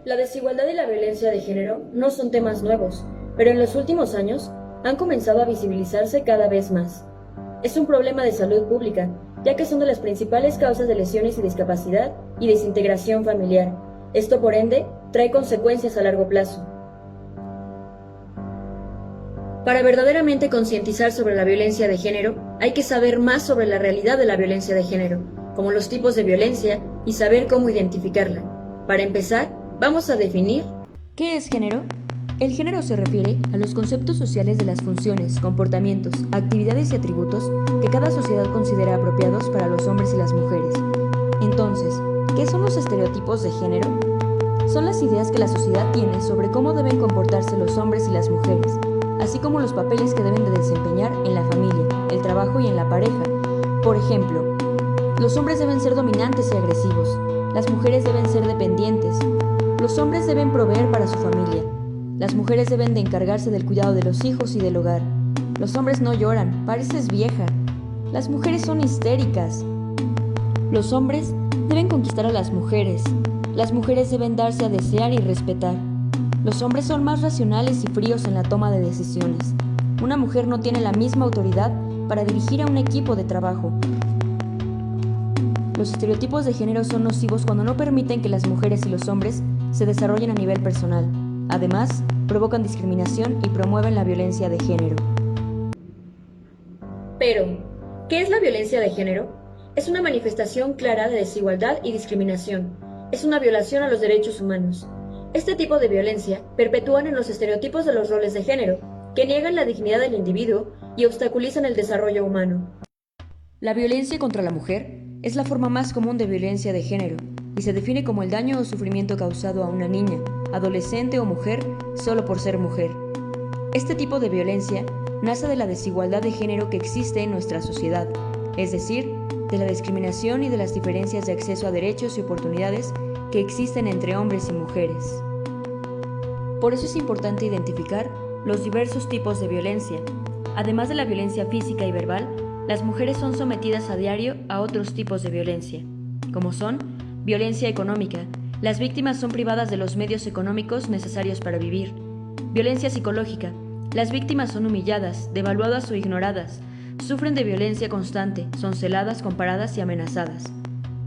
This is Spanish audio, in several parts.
La desigualdad y la violencia de género no son temas nuevos, pero en los últimos años han comenzado a visibilizarse cada vez más. Es un problema de salud pública, ya que son de las principales causas de lesiones y discapacidad y desintegración familiar. Esto, por ende, trae consecuencias a largo plazo. Para verdaderamente concientizar sobre la violencia de género, hay que saber más sobre la realidad de la violencia de género, como los tipos de violencia y saber cómo identificarla. Para empezar, vamos a definir ¿qué es género? El género se refiere a los conceptos sociales de las funciones, comportamientos, actividades y atributos que cada sociedad considera apropiados para los hombres y las mujeres. Entonces, ¿qué son los estereotipos de género? Son las ideas que la sociedad tiene sobre cómo deben comportarse los hombres y las mujeres, así como los papeles que deben de desempeñar en la familia, el trabajo y en la pareja. Por ejemplo, los hombres deben ser dominantes y agresivos, las mujeres deben ser dependientes, los hombres deben proveer para su familia, las mujeres deben de encargarse del cuidado de los hijos y del hogar, los hombres no lloran, pareces vieja, las mujeres son histéricas, los hombres deben conquistar a las mujeres deben darse a desear y respetar. Los hombres son más racionales y fríos en la toma de decisiones. Una mujer no tiene la misma autoridad para dirigir a un equipo de trabajo. Los estereotipos de género son nocivos cuando no permiten que las mujeres y los hombres se desarrollen a nivel personal. Además, provocan discriminación y promueven la violencia de género. Pero, ¿qué es la violencia de género? Es una manifestación clara de desigualdad y discriminación. Es una violación a los derechos humanos. Este tipo de violencia perpetúan en los estereotipos de los roles de género, que niegan la dignidad del individuo y obstaculizan el desarrollo humano. La violencia contra la mujer es la forma más común de violencia de género y se define como el daño o sufrimiento causado a una niña, adolescente o mujer solo por ser mujer. Este tipo de violencia nace de la desigualdad de género que existe en nuestra sociedad, es decir, de la discriminación y de las diferencias de acceso a derechos y oportunidades que existen entre hombres y mujeres. Por eso es importante identificar los diversos tipos de violencia. Además de la violencia física y verbal, las mujeres son sometidas a diario a otros tipos de violencia, como son violencia económica. Las víctimas son privadas de los medios económicos necesarios para vivir. Violencia psicológica. Las víctimas son humilladas, devaluadas o ignoradas. Sufren de violencia constante, son celadas, comparadas y amenazadas.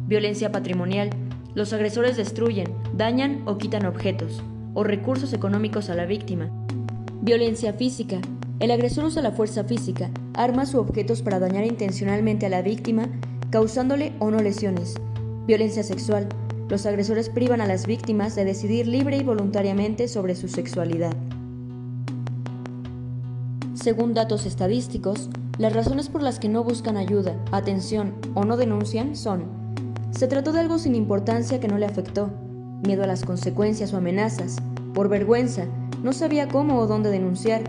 Violencia patrimonial. Los agresores destruyen, dañan o quitan objetos o recursos económicos a la víctima. Violencia física. El agresor usa la fuerza física, armas u objetos para dañar intencionalmente a la víctima, causándole o no lesiones. Violencia sexual. Los agresores privan a las víctimas de decidir libre y voluntariamente sobre su sexualidad. Según datos estadísticos, las razones por las que no buscan ayuda, atención o no denuncian son: se trató de algo sin importancia que no le afectó, miedo a las consecuencias o amenazas, por vergüenza, no sabía cómo o dónde denunciar,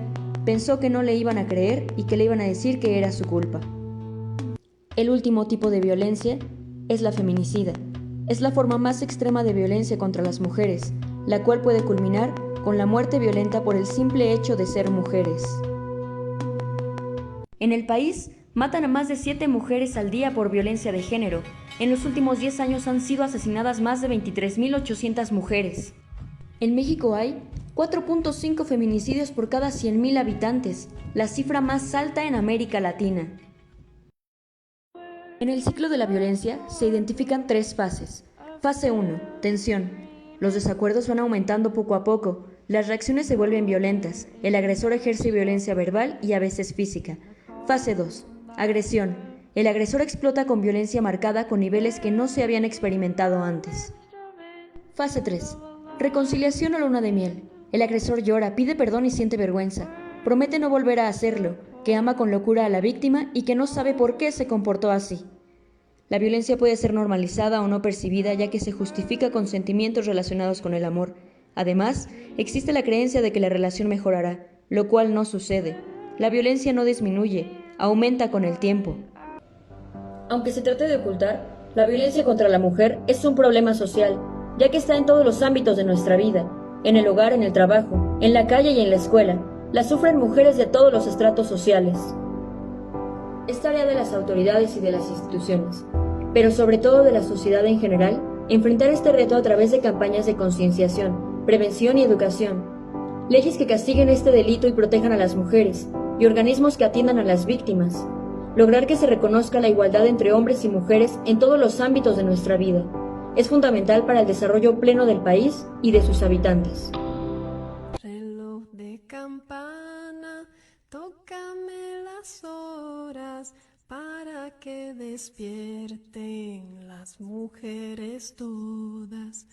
pensó que no le iban a creer y que le iban a decir que era su culpa. El último tipo de violencia es la feminicida. Es la forma más extrema de violencia contra las mujeres, la cual puede culminar con la muerte violenta por el simple hecho de ser mujeres. En el país, matan a más de 7 mujeres al día por violencia de género. En los últimos 10 años han sido asesinadas más de 23.800 mujeres. En México hay 4.5 feminicidios por cada 100.000 habitantes, la cifra más alta en América Latina. En el ciclo de la violencia se identifican 3 fases. Fase 1, tensión. Los desacuerdos van aumentando poco a poco, las reacciones se vuelven violentas, el agresor ejerce violencia verbal y a veces física. Fase 2, agresión. El agresor explota con violencia marcada con niveles que no se habían experimentado antes. Fase 3, reconciliación o luna de miel. El agresor llora, pide perdón y siente vergüenza. Promete no volver a hacerlo, que ama con locura a la víctima y que no sabe por qué se comportó así. La violencia puede ser normalizada o no percibida, ya que se justifica con sentimientos relacionados con el amor. Además, existe la creencia de que la relación mejorará, lo cual no sucede. La violencia no disminuye, aumenta con el tiempo. Aunque se trate de ocultar, la violencia contra la mujer es un problema social, ya que está en todos los ámbitos de nuestra vida, en el hogar, en el trabajo, en la calle y en la escuela. La sufren mujeres de todos los estratos sociales. Es tarea de las autoridades y de las instituciones, pero sobre todo de la sociedad en general, Enfrentar este reto a través de campañas de concienciación, prevención y educación. Leyes que castiguen este delito y protejan a las mujeres, y organismos que atiendan a las víctimas. Lograr que se reconozca la igualdad entre hombres y mujeres en todos los ámbitos de nuestra vida. Es fundamental para el desarrollo pleno del país y de sus habitantes. Reloj de campana, tócame las horas para que despierten las mujeres todas.